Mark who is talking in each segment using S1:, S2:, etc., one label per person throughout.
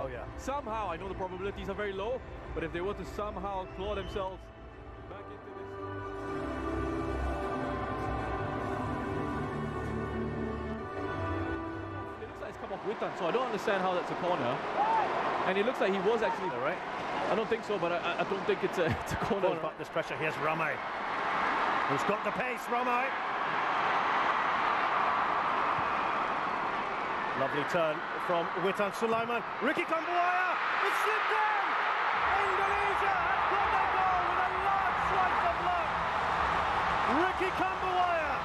S1: Oh yeah.
S2: Somehow, I know the probabilities are very low, but if they were to somehow claw themselves back into this. It looks like it's come off Witan, so I don't understand how that's a corner. And it looks like he was actually
S1: All right.
S2: I don't think so, but I don't think it's a corner.
S1: But this pressure. Here's Ramai, who's got the pace. Ramai. Lovely turn from Witan Sulaiman. Ricky Kambuaya. It's slipped in. Indonesia has got their goal with a large slice of luck. Ricky Kambuaya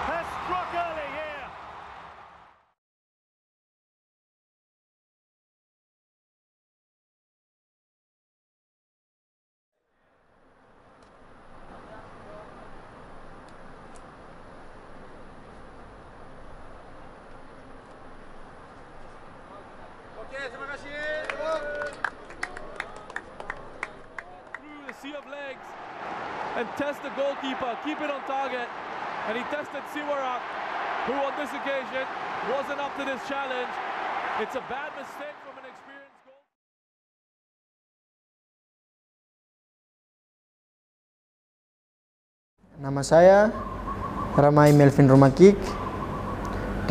S1: has struck early here.
S2: Through the sea of legs and test the goalkeeper, keep it on target. And he tested Siwarak, who on this occasion wasn't up to this challenge. It's a bad mistake from an experienced goal.
S3: Nama saya Ramai Melvin Rumakik,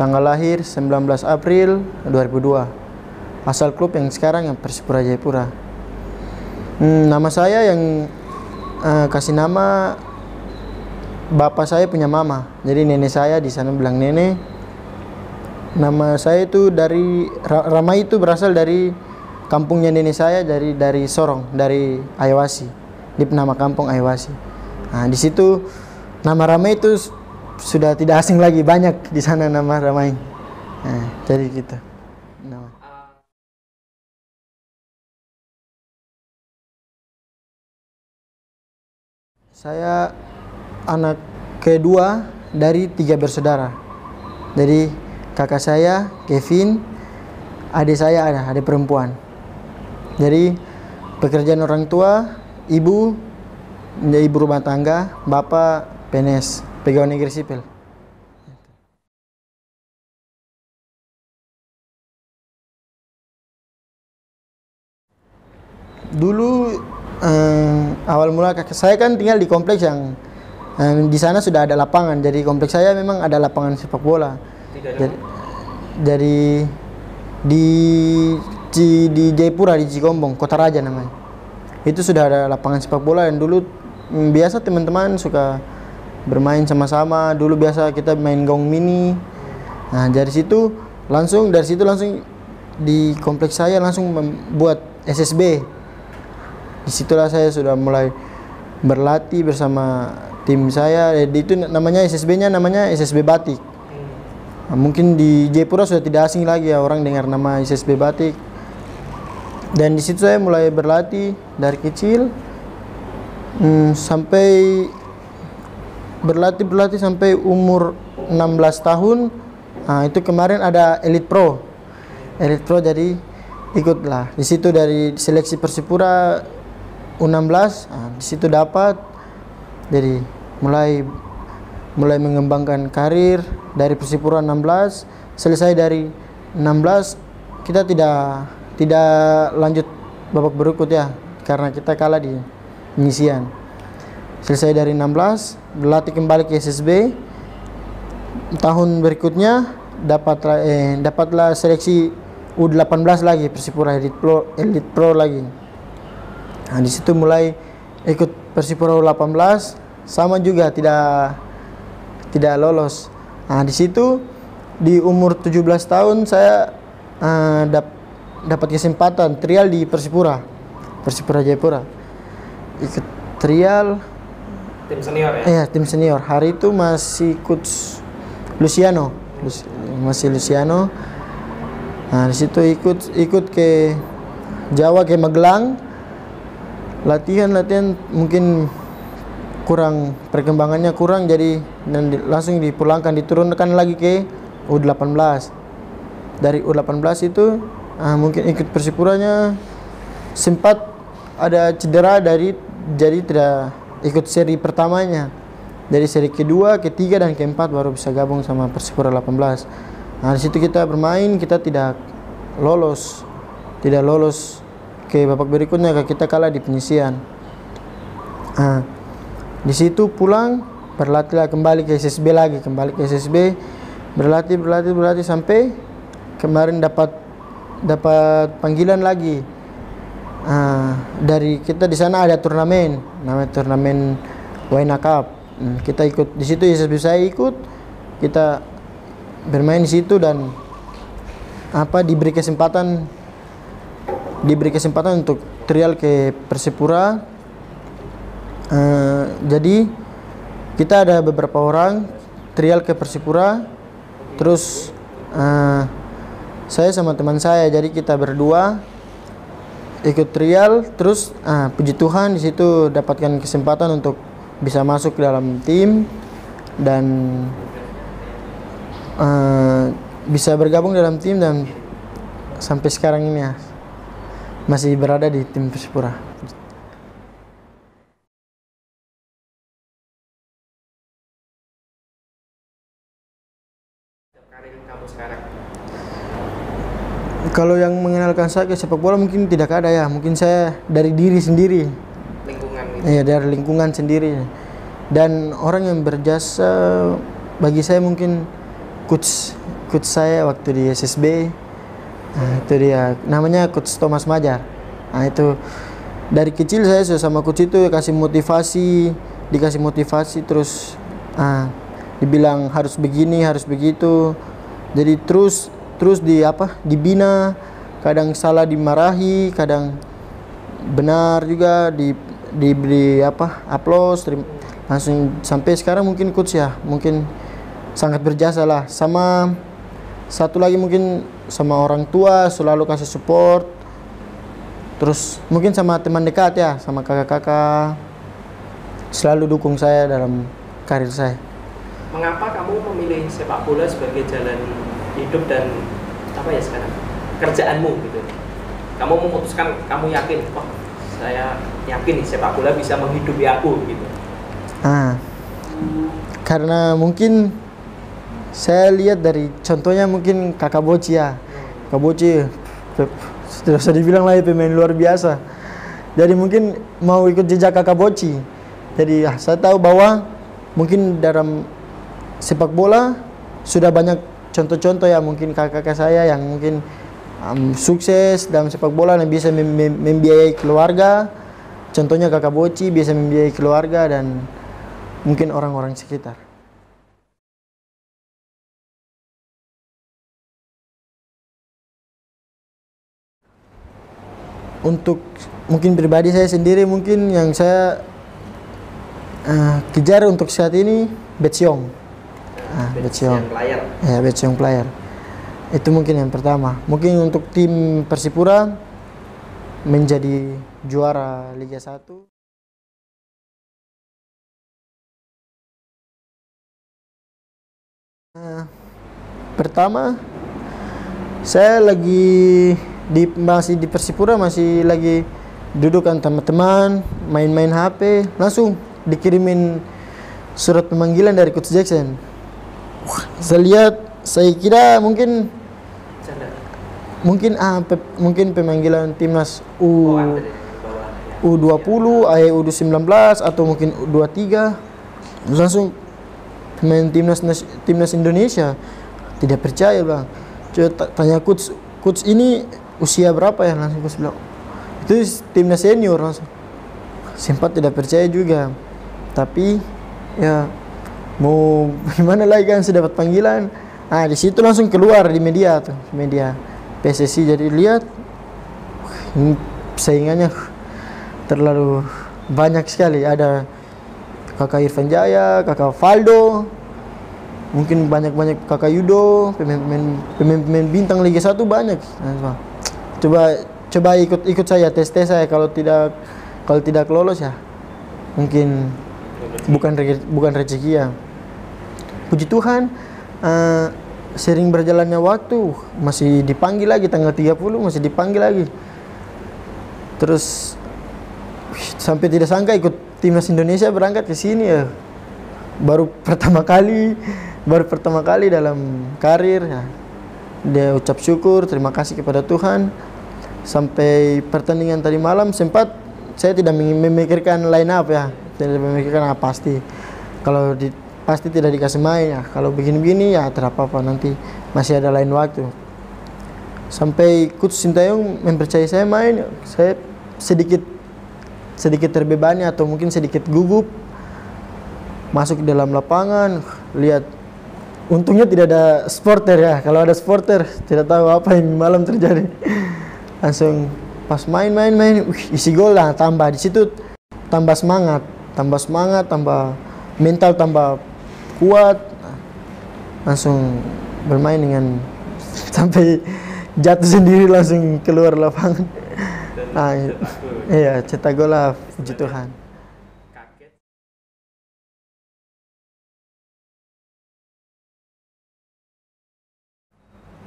S3: tanggal lahir 19 April 2002, asal klub yang sekarang yang Persipura Jayapura. Nama saya yang kasih nama bapak saya punya mama, jadi nenek saya di sana bilang nenek. Nama saya itu dari Ramai itu berasal dari kampungnya nenek saya, dari Sorong, dari Ayawasi, di nama kampung Ayawasi. Nah, di situ nama Ramai itu sudah tidak asing lagi, banyak di sana nama Ramai. Nah, jadi gitu. Nama. Saya anak kedua dari 3 bersaudara. Jadi kakak saya Kevin, adik saya ada adik perempuan. Jadi pekerjaan orang tua, ibu menjadi ibu rumah tangga, bapak PNS, pegawai negeri sipil. Dulu awal mula kakak saya kan tinggal di kompleks yang di sana sudah ada lapangan. Jadi kompleks saya memang ada lapangan sepak bola. Jadi di Jayapura, di Cikombong, Kota Raja namanya. Itu sudah ada lapangan sepak bola dan dulu biasa teman-teman suka bermain sama-sama. Dulu biasa kita main gong mini. Nah, dari situ langsung di kompleks saya langsung membuat SSB. Disitulah saya sudah mulai berlatih bersama tim saya. Itu namanya SSB-nya namanya SSB Batik. Nah, mungkin di Jayapura sudah tidak asing lagi ya orang dengar nama SSB Batik. Dan di situ saya mulai berlatih dari kecil sampai berlatih sampai umur 16 tahun. Nah, itu kemarin ada Elite Pro. Elite Pro jadi ikutlah. Di situ dari seleksi Persipura U16, nah, di situ dapat. Jadi mulai mengembangkan karir dari Persipura 16. Selesai dari 16 kita tidak lanjut babak berikut ya, karena kita kalah di penyisian. Selesai dari 16, berlatih kembali ke SSB. Tahun berikutnya dapatlah seleksi U18 lagi, Persipura Elite Pro lagi. Nah, di situ mulai ikut Persipura U18, sama juga tidak lolos. Nah, di situ di umur 17 tahun saya dapat kesempatan trial di Persipura Jayapura. Ikut trial
S4: tim senior ya?
S3: Iya, tim senior. Hari itu masih coach Luciano. Nah, di situ ikut ke Jawa, ke Magelang. Latihan mungkin kurang, perkembangannya kurang, jadi langsung dipulangkan, diturunkan lagi ke U18. Dari U18 itu mungkin ikut Persipuranya sempat ada cedera, jadi tidak ikut seri pertamanya. Dari seri kedua, ketiga, dan keempat baru bisa gabung sama Persipura 18. Nah, di situ kita bermain, kita tidak lolos tidak lolos ke babak berikutnya, kita kalah di penyisian. Di situ pulang, berlatih kembali ke SSB lagi, berlatih sampai kemarin dapat panggilan lagi. Dari kita di sana ada turnamen, namanya turnamen Waina Cup. Kita ikut di situ, SSB saya ikut, kita bermain di situ dan diberi kesempatan untuk trial ke Persipura. Jadi kita ada beberapa orang trial ke Persipura, terus saya sama teman saya, jadi kita berdua ikut trial, terus puji Tuhan di situ dapatkan kesempatan untuk bisa masuk ke dalam tim dan bisa bergabung dalam tim, dan sampai sekarang ini masih berada di tim Persipura.
S4: Karir kamu sekarang?
S3: Kalau yang mengenalkan saya ke sepak bola mungkin tidak ada ya, mungkin saya dari diri sendiri.
S4: Lingkungan gitu.
S3: Iya, dari lingkungan sendiri. Dan orang yang berjasa bagi saya mungkin coach saya waktu di SSB. Itu dia, namanya Coach Thomas Majar. Itu dari kecil saya sudah sama coach itu dikasih motivasi terus dibilang harus begini, harus begitu. Jadi terus dibina, kadang salah dimarahi, kadang benar juga diberi aplaus, langsung sampai sekarang mungkin coach ya, mungkin sangat berjasa lah. Sama satu lagi mungkin sama orang tua selalu kasih support, terus mungkin sama teman dekat ya, sama kakak-kakak selalu dukung saya dalam karir saya.
S4: Mengapa kamu memilih sepak bola sebagai jalan hidup dan sekarang kerjaanmu gitu? Kamu memutuskan, kamu yakin, saya yakin nih sepak bola bisa menghidupi aku gitu.
S3: Karena mungkin saya lihat dari contohnya mungkin Kakak Boci ya. Kakak Boci tidak usah dibilang lah, pemain luar biasa. Jadi mungkin mau ikut jejak Kakak Boci. Jadi saya tahu bahwa mungkin dalam sepak bola sudah banyak contoh-contoh ya, mungkin kakak-kakak saya yang mungkin sukses dalam sepak bola dan bisa membiayai keluarga. Contohnya Kakak Boci bisa membiayai keluarga dan mungkin orang-orang sekitar. Untuk mungkin pribadi saya sendiri, mungkin yang saya kejar untuk saat ini Betsyong.
S4: Betsyong player.
S3: Ya, Betsyong player. Itu mungkin yang pertama. Mungkin untuk tim Persipura menjadi juara Liga 1. Pertama, saya masih di Persipura, masih lagi duduk kan teman-teman, main-main HP, langsung dikirimin surat pemanggilan dari Coach Jackson. Saya lihat, saya kira mungkin pemanggilan timnas U20, U19 atau mungkin U23, langsung pemain timnas Indonesia. Tidak percaya bang, coba tanya coach ini usia berapa ya, langsung coach bilang itu timnas senior. Langsung sempat tidak percaya juga, tapi ya mau gimana lagi kan, sudah dapat panggilan. Di situ langsung keluar di media PSSI. Jadi lihat saingannya terlalu banyak sekali, ada kakak Irfan Jaya, kakak Valdo, mungkin banyak kakak Yudo, pemain bintang Liga 1 banyak. Coba ikut saya, tes saya, kalau tidak lolos ya mungkin bukan rezeki ya. Puji Tuhan, sering berjalannya waktu masih dipanggil lagi, tanggal 30 masih dipanggil lagi. Terus sampai tidak sangka ikut timnas Indonesia berangkat ke sini ya. Baru pertama kali dalam karir ya. Dia ucap syukur, terima kasih kepada Tuhan. sampai pertandingan tadi malam sempat saya tidak memikirkan line up ya, tidak memikirkan pasti kalau pasti tidak dikasih main ya, kalau begini-begini ya tidak apa-apa, nanti masih ada lain waktu. Sampai Coach Sintayong mempercayai saya main, saya sedikit terbebani atau mungkin sedikit gugup masuk ke dalam lapangan, lihat untungnya tidak ada supporter ya, kalau ada supporter tidak tahu apa yang malam terjadi. Langsung pas main isi gol lah, tambah di situ tambah semangat, tambah mental tambah kuat, langsung bermain dengan sampai jatuh sendiri langsung keluar lapangan. Nah, iya cetak gol lah, puji Tuhan.
S4: Kaget.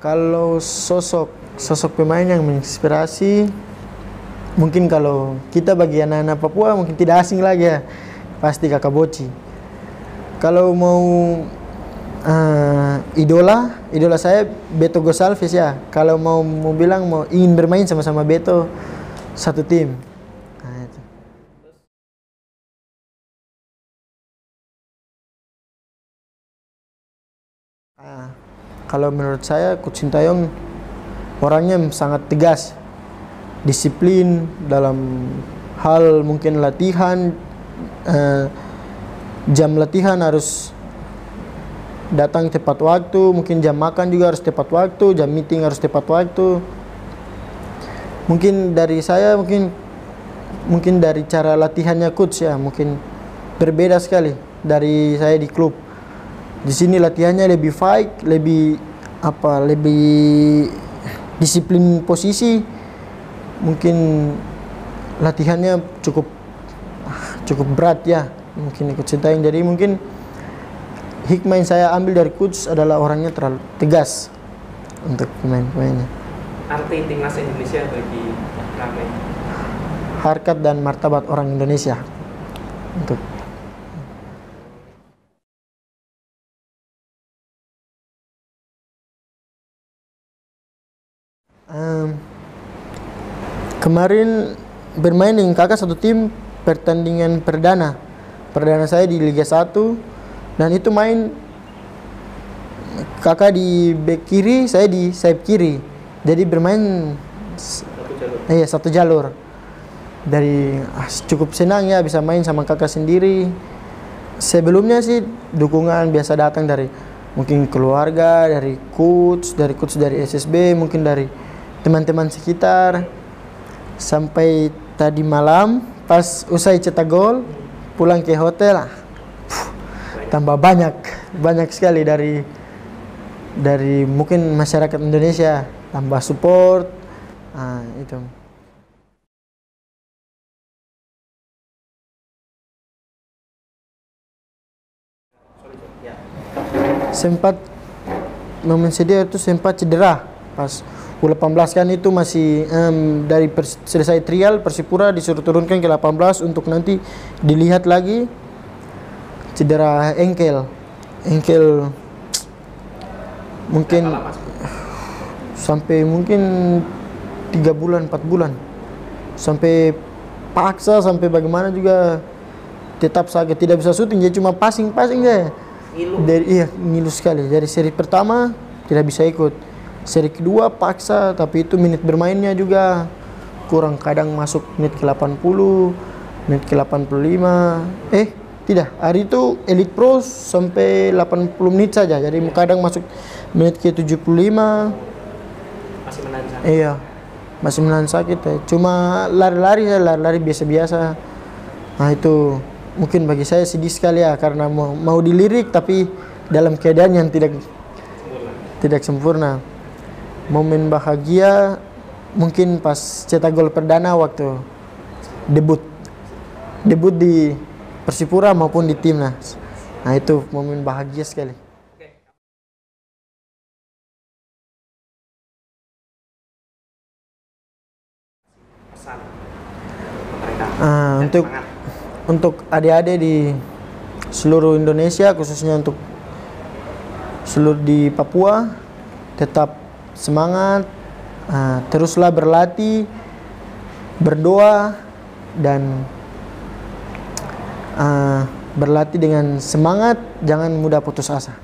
S3: Kalau sosok pemain yang menginspirasi, mungkin kalau kita bagi anak-anak Papua mungkin tidak asing lagi ya, pasti Kakak Boci. Kalau mau idola saya Beto Gosalves ya. Kalau mau bilang mau ingin bermain sama-sama Beto satu tim. Nah, itu. Kalau menurut saya Coach Sintayong orangnya sangat tegas, disiplin dalam hal mungkin latihan, jam latihan harus datang tepat waktu, mungkin jam makan juga harus tepat waktu, jam meeting harus tepat waktu. Mungkin dari saya mungkin dari cara latihannya coach ya, mungkin berbeda sekali dari saya di klub. Di sini latihannya lebih fight, lebih disiplin posisi. Mungkin latihannya cukup berat ya, mungkin ikut Sintayong. Jadi mungkin hikmah yang saya ambil dari coach adalah orangnya terlalu tegas untuk pemain-pemainnya.
S4: Arti timnas Indonesia bagi Rame?
S3: Harkat dan martabat orang Indonesia. Untuk kemarin bermain dengan kakak satu tim pertandingan perdana saya di Liga 1, dan itu main kakak di bek kiri, saya di sayap kiri, jadi bermain satu jalur. Dari cukup senang ya bisa main sama kakak sendiri. Sebelumnya sih dukungan biasa datang dari mungkin keluarga, dari coach dari SSB, mungkin dari teman-teman sekitar. Sampai tadi malam pas usai cetak gol pulang ke hotel tambah banyak sekali dari mungkin masyarakat Indonesia, tambah support. Itu sempat momen sedih itu, sempat cedera pas U18 kan, itu masih dari selesai trial Persipura disuruh turunkan ke 18 untuk nanti dilihat lagi. Cedera engkel mungkin sampai mungkin 3 bulan 4 bulan, sampai paksa, sampai bagaimana juga tetap sakit, tidak bisa syuting, jadi cuma passing saja. Ngilu sekali. Dari seri pertama tidak bisa ikut, seri kedua paksa, tapi itu menit bermainnya juga kurang, kadang masuk menit ke 80, menit ke 85. Tidak, hari itu Elite Pro sampai 80 menit saja, jadi kadang masuk menit ke 75.
S4: Masih menahan sakit.
S3: Iya, masih menahan sakit ya. Cuma lari-lari biasa-biasa. Nah itu mungkin bagi saya sedih sekali ya, karena mau dilirik tapi dalam keadaan yang tidak sempurna. Momen bahagia mungkin pas cetak gol perdana waktu debut di Persipura maupun di timnas. Nah itu momen bahagia sekali.
S4: Pesan mereka.
S3: Untuk adik-adik di seluruh Indonesia, khususnya untuk seluruh di Papua, tetap semangat, teruslah berlatih, berdoa, dan berlatih dengan semangat, jangan mudah putus asa.